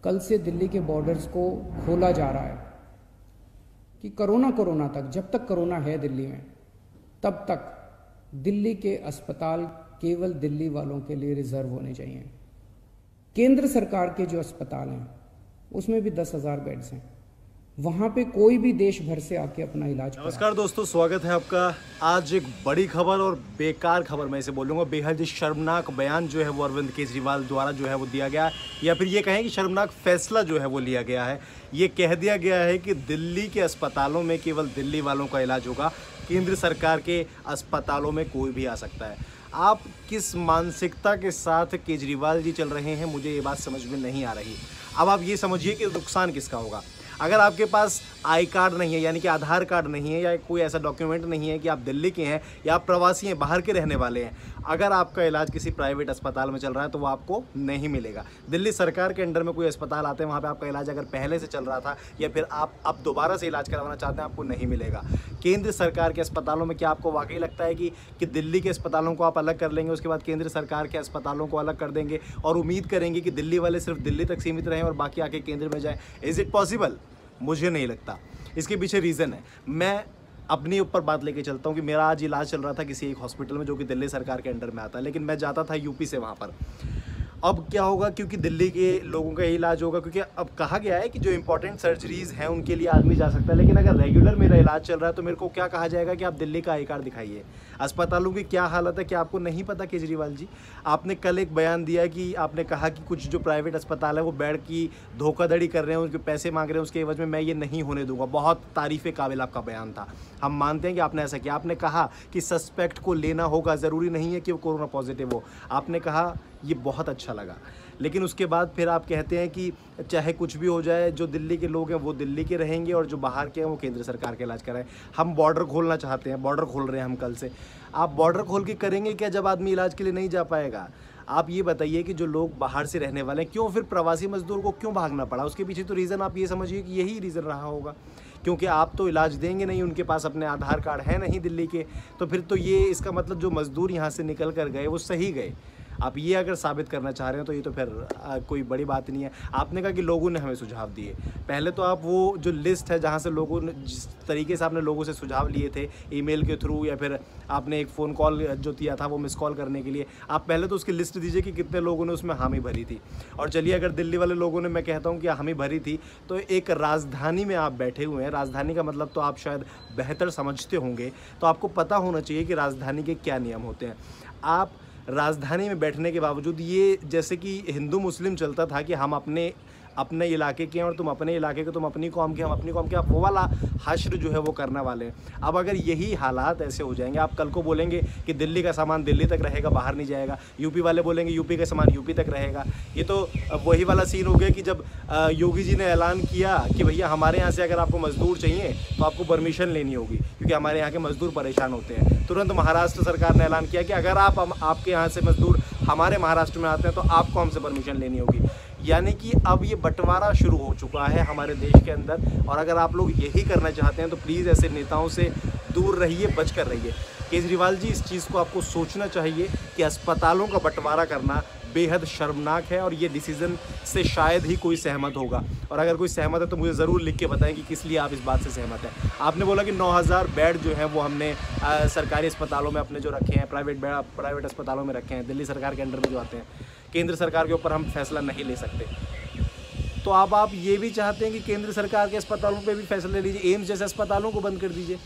कल से दिल्ली के बॉर्डर्स को खोला जा रहा है कि कोरोना तक, जब तक कोरोना है दिल्ली में, तब तक दिल्ली के अस्पताल केवल दिल्ली वालों के लिए रिजर्व होने चाहिए। केंद्र सरकार के जो अस्पताल हैं उसमें भी 10,000 बेड्स हैं, वहां पे कोई भी देश भर से आके अपना इलाज करा। नमस्कार दोस्तों, स्वागत है आपका। आज एक बड़ी खबर और बेकार खबर मैं इसे बोलूँगा, बेहद शर्मनाक बयान जो है वो अरविंद केजरीवाल द्वारा जो है वो दिया गया, या फिर ये कहें कि शर्मनाक फैसला जो है वो लिया गया है। ये कह दिया गया है कि दिल्ली के अस्पतालों में केवल दिल्ली वालों का इलाज होगा, केंद्र सरकार के अस्पतालों में कोई भी आ सकता है। आप किस मानसिकता के साथ केजरीवाल जी चल रहे हैं, मुझे ये बात समझ में नहीं आ रही। अब आप ये समझिए कि नुकसान किसका होगा। अगर आपके पास आई कार्ड नहीं है, यानी कि आधार कार्ड नहीं है, या कोई ऐसा डॉक्यूमेंट नहीं है कि आप दिल्ली के हैं या आप प्रवासी हैं, बाहर के रहने वाले हैं, अगर आपका इलाज किसी प्राइवेट अस्पताल में चल रहा है तो वो आपको नहीं मिलेगा। दिल्ली सरकार के अंडर में कोई अस्पताल आते हैं, वहाँ पे आपका इलाज अगर पहले से चल रहा था या फिर आप अब दोबारा से इलाज करवाना चाहते हैं, आपको नहीं मिलेगा। केंद्र सरकार के अस्पतालों में क्या आपको वाकई लगता है कि दिल्ली के अस्पतालों को आप अलग कर लेंगे, उसके बाद केंद्र सरकार के अस्पतालों को अलग कर देंगे और उम्मीद करेंगे कि दिल्ली वाले सिर्फ दिल्ली तक सीमित रहें और बाकी आके केंद्र में जाएँ? Is it possible? मुझे नहीं लगता। इसके पीछे रीज़न है। मैं अपने ऊपर बात लेके चलता हूँ कि मेरा आज इलाज चल रहा था किसी एक हॉस्पिटल में जो कि दिल्ली सरकार के अंडर में आता है, लेकिन मैं जाता था यूपी से वहाँ पर। अब क्या होगा, क्योंकि दिल्ली के लोगों का इलाज होगा, क्योंकि अब कहा गया है कि जो इंपॉर्टेंट सर्जरीज़ हैं उनके लिए आदमी जा सकता है, लेकिन अगर रेगुलर मेरा इलाज चल रहा है तो मेरे को क्या कहा जाएगा कि आप दिल्ली का आई कार्ड दिखाइए। अस्पतालों की क्या हालत है, क्या आपको नहीं पता केजरीवाल जी? आपने कल एक बयान दिया कि आपने कहा कि कुछ जो प्राइवेट अस्पताल है वो बेड की धोखाधड़ी कर रहे हैं, उनके पैसे मांग रहे हैं, उसके एवज में मैं ये नहीं होने दूंगा। बहुत तारीफ़ काबिल आपका बयान था, हम मानते हैं कि आपने ऐसा किया। आपने कहा कि सस्पेक्ट को लेना होगा, ज़रूरी नहीं है कि वो कोरोना पॉजिटिव हो। आपने कहा, ये बहुत अच्छा लगा। लेकिन उसके बाद फिर आप कहते हैं कि चाहे कुछ भी हो जाए, जो दिल्ली के लोग हैं वो दिल्ली के रहेंगे और जो बाहर के हैं वो केंद्र सरकार के इलाज कराएं। हम बॉर्डर खोलना चाहते हैं, बॉर्डर खोल रहे हैं हम कल से। आप बॉर्डर खोल के करेंगे क्या जब आदमी इलाज के लिए नहीं जा पाएगा? आप ये बताइए कि जो लोग बाहर से रहने वाले हैं, क्यों फिर प्रवासी मजदूर को क्यों भागना पड़ा? उसके पीछे तो रीज़न आप ये समझिए कि यही रीज़न रहा होगा, क्योंकि आप तो इलाज देंगे नहीं, उनके पास अपने आधार कार्ड है नहीं दिल्ली के, तो फिर तो ये इसका मतलब जो मज़दूर यहाँ से निकल कर गए वो सही गए। आप ये अगर साबित करना चाह रहे हो तो ये तो फिर कोई बड़ी बात नहीं है। आपने कहा कि लोगों ने हमें सुझाव दिए। पहले तो आप वो जो लिस्ट है जहाँ से लोगों ने, जिस तरीके से आपने लोगों से सुझाव लिए थे ईमेल के थ्रू या फिर आपने एक फ़ोन कॉल जो दिया था वो मिस कॉल करने के लिए, आप पहले तो उसकी लिस्ट दीजिए कि कितने लोगों ने उसमें हामी भरी थी। और चलिए, अगर दिल्ली वाले लोगों ने, मैं कहता हूँ कि हामी भरी थी, तो एक राजधानी में आप बैठे हुए हैं, राजधानी का मतलब तो आप शायद बेहतर समझते होंगे, तो आपको पता होना चाहिए कि राजधानी के क्या नियम होते हैं। आप राजधानी में बैठने के बावजूद, ये जैसे कि हिंदू मुस्लिम चलता था कि हम अपने इलाके के हैं और तुम अपने इलाके के, तुम अपनी कौम के, हम अपनी कौम के, आप वो वाला हश्र जो है वो करने वाले हैं। अब अगर यही हालात ऐसे हो जाएंगे, आप कल को बोलेंगे कि दिल्ली का सामान दिल्ली तक रहेगा, बाहर नहीं जाएगा, यूपी वाले बोलेंगे यूपी का सामान यूपी तक रहेगा। ये तो वही वाला सीन हो गया कि जब योगी जी ने ऐलान किया कि भैया हमारे यहाँ से अगर आपको मज़दूर चाहिए तो आपको परमिशन लेनी होगी, क्योंकि हमारे यहाँ के मज़दूर परेशान होते हैं। तुरंत महाराष्ट्र सरकार ने ऐलान किया कि अगर आपके यहाँ से मज़दूर हमारे महाराष्ट्र में आते हैं तो आपको हमसे परमिशन लेनी होगी। यानी कि अब ये बंटवारा शुरू हो चुका है हमारे देश के अंदर, और अगर आप लोग यही करना चाहते हैं तो प्लीज़ ऐसे नेताओं से दूर रहिए, बच कर रहिए। केजरीवाल जी, इस चीज़ को आपको सोचना चाहिए कि अस्पतालों का बंटवारा करना बेहद शर्मनाक है और ये डिसीज़न से शायद ही कोई सहमत होगा। और अगर कोई सहमत है तो मुझे ज़रूर लिख के बताएं कि किस लिए आप इस बात से सहमत हैं। आपने बोला कि 9,000 बेड जो है वो हमने सरकारी अस्पतालों में अपने जो रखे हैं, प्राइवेट अस्पतालों में रखे हैं, दिल्ली सरकार के अंडर में जो आते हैं, केंद्र सरकार के ऊपर हम फैसला नहीं ले सकते। तो अब आप ये भी चाहते हैं कि केंद्र सरकार के अस्पतालों पे भी फैसला ले लीजिए, एम्स जैसे अस्पतालों को बंद कर दीजिए।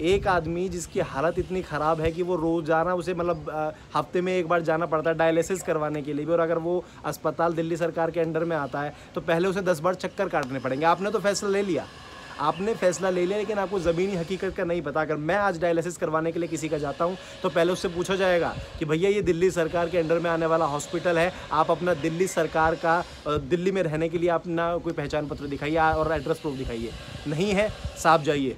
एक आदमी जिसकी हालत इतनी ख़राब है कि वो रोज़ाना उसे मतलब हफ्ते में एक बार जाना पड़ता है डायलिसिस करवाने के लिए भी, और अगर वो अस्पताल दिल्ली सरकार के अंडर में आता है तो पहले उसे 10 बार चक्कर काटने पड़ेंगे। आपने तो फैसला ले लिया, लेकिन आपको ज़मीनी हकीकत का नहीं पता। अगर मैं आज डायलिसिस करवाने के लिए किसी का जाता हूं तो पहले उससे पूछा जाएगा कि भैया ये दिल्ली सरकार के अंडर में आने वाला हॉस्पिटल है, आप अपना दिल्ली सरकार का दिल्ली में रहने के लिए अपना कोई पहचान पत्र दिखाइए और एड्रेस प्रूफ दिखाइए। नहीं है, साफ जाइए,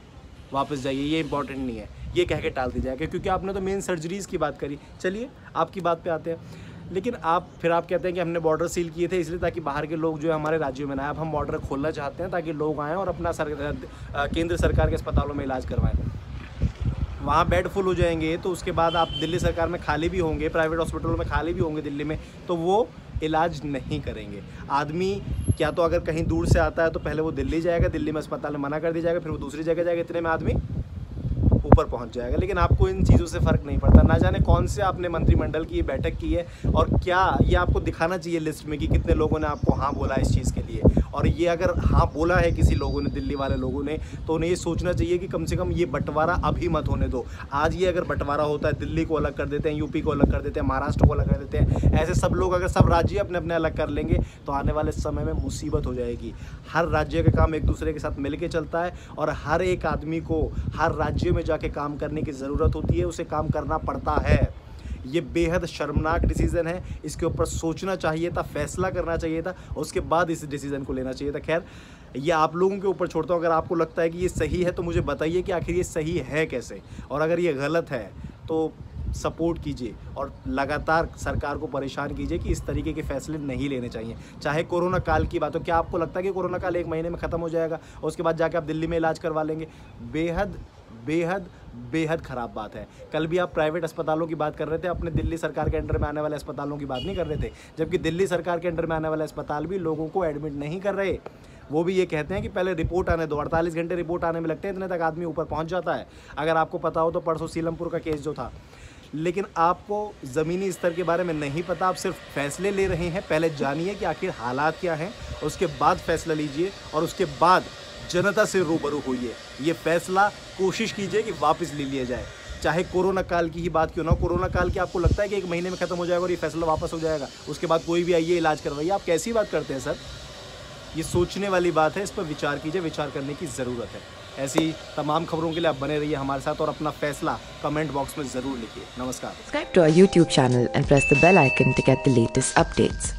वापस जाइए, ये इंपॉर्टेंट नहीं है, ये कह के टाल दी जाएगा। क्योंकि आपने तो मेन सर्जरीज़ की बात करी। चलिए आपकी बात पे आते हैं। लेकिन आप कहते हैं कि हमने बॉर्डर सील किए थे इसलिए ताकि बाहर के लोग जो है हमारे राज्यों में ना आए। अब हम बॉर्डर खोलना चाहते हैं ताकि लोग आएँ और अपना केंद्र सरकार के अस्पतालों में इलाज करवाएं। वहाँ बेड फुल हो जाएंगे तो उसके बाद आप दिल्ली सरकार में खाली भी होंगे, प्राइवेट हॉस्पिटलों में खाली भी होंगे दिल्ली में, तो वो इलाज नहीं करेंगे। आदमी क्या तो अगर कहीं दूर से आता है तो पहले वो दिल्ली जाएगा, दिल्ली में अस्पताल में मना कर दिया जाएगा, फिर वो दूसरी जगह जाएगा, इतने में आदमी ऊपर पहुंच जाएगा। लेकिन आपको इन चीज़ों से फ़र्क नहीं पड़ता। ना जाने कौन से आपने मंत्रिमंडल की ये बैठक की है और क्या ये आपको दिखाना चाहिए लिस्ट में कि कितने लोगों ने आपको हाँ बोला इस चीज़ के लिए। और ये अगर हाँ बोला है किसी लोगों ने, दिल्ली वाले लोगों ने, तो उन्हें ये सोचना चाहिए कि कम से कम ये बंटवारा अभी मत होने दो। आज ये अगर बंटवारा होता है, दिल्ली को अलग कर देते हैं, यूपी को अलग कर देते हैं, महाराष्ट्र को अलग कर देते हैं, ऐसे सब लोग अगर सब राज्य अपने अपने अलग कर लेंगे तो आने वाले समय में मुसीबत हो जाएगी। हर राज्य का काम एक दूसरे के साथ मिल के चलता है और हर एक आदमी को हर राज्य में जाके काम करने की ज़रूरत होती है, उसे काम करना पड़ता है। ये बेहद शर्मनाक डिसीज़न है, इसके ऊपर सोचना चाहिए था, फैसला करना चाहिए था, उसके बाद इस डिसीज़न को लेना चाहिए था। खैर, ये आप लोगों के ऊपर छोड़ता हूँ। अगर आपको लगता है कि ये सही है तो मुझे बताइए कि आखिर ये सही है कैसे, और अगर ये गलत है तो सपोर्ट कीजिए और लगातार सरकार को परेशान कीजिए कि इस तरीके के फैसले नहीं लेने चाहिए। चाहे कोरोना काल की बात हो, क्या आपको लगता है कि कोरोना काल 1 महीने में ख़त्म हो जाएगा और उसके बाद जाके आप दिल्ली में इलाज करवा लेंगे? बेहद बेहद बेहद ख़राब बात है। कल भी आप प्राइवेट अस्पतालों की बात कर रहे थे, अपने दिल्ली सरकार के अंडर में आने वाले अस्पतालों की बात नहीं कर रहे थे, जबकि दिल्ली सरकार के अंडर में आने वाले अस्पताल भी लोगों को एडमिट नहीं कर रहे। वो भी ये कहते हैं कि पहले रिपोर्ट आने दो, 48 घंटे रिपोर्ट आने में लगते हैं, इतने तक आदमी ऊपर पहुंच जाता है। अगर आपको पता हो तो परसों सीलमपुर का केस जो था, लेकिन आपको ज़मीनी स्तर के बारे में नहीं पता, आप सिर्फ फैसले ले रहे हैं। पहले जानिए कि आखिर हालात क्या हैं, उसके बाद फैसला लीजिए और उसके बाद जनता से रूबरू होइए। ये फैसला कोशिश कीजिए कि वापस ले लिया जाए, चाहे कोरोना काल की ही बात क्यों ना हो। कोरोना काल की आपको लगता है कि 1 महीने में ख़त्म हो जाएगा और ये फैसला वापस हो जाएगा, उसके बाद कोई भी आइए इलाज करवाइए? आप कैसी बात करते हैं सर? ये सोचने वाली बात है, इस पर विचार कीजिए, विचार करने की ज़रूरत है। ऐसी तमाम खबरों के लिए आप बने रहिए हमारे साथ और अपना फैसला कमेंट बॉक्स में ज़रूर लिखिए। नमस्कार। Subscribe to our YouTube channel and press the bell icon to get the latest updates.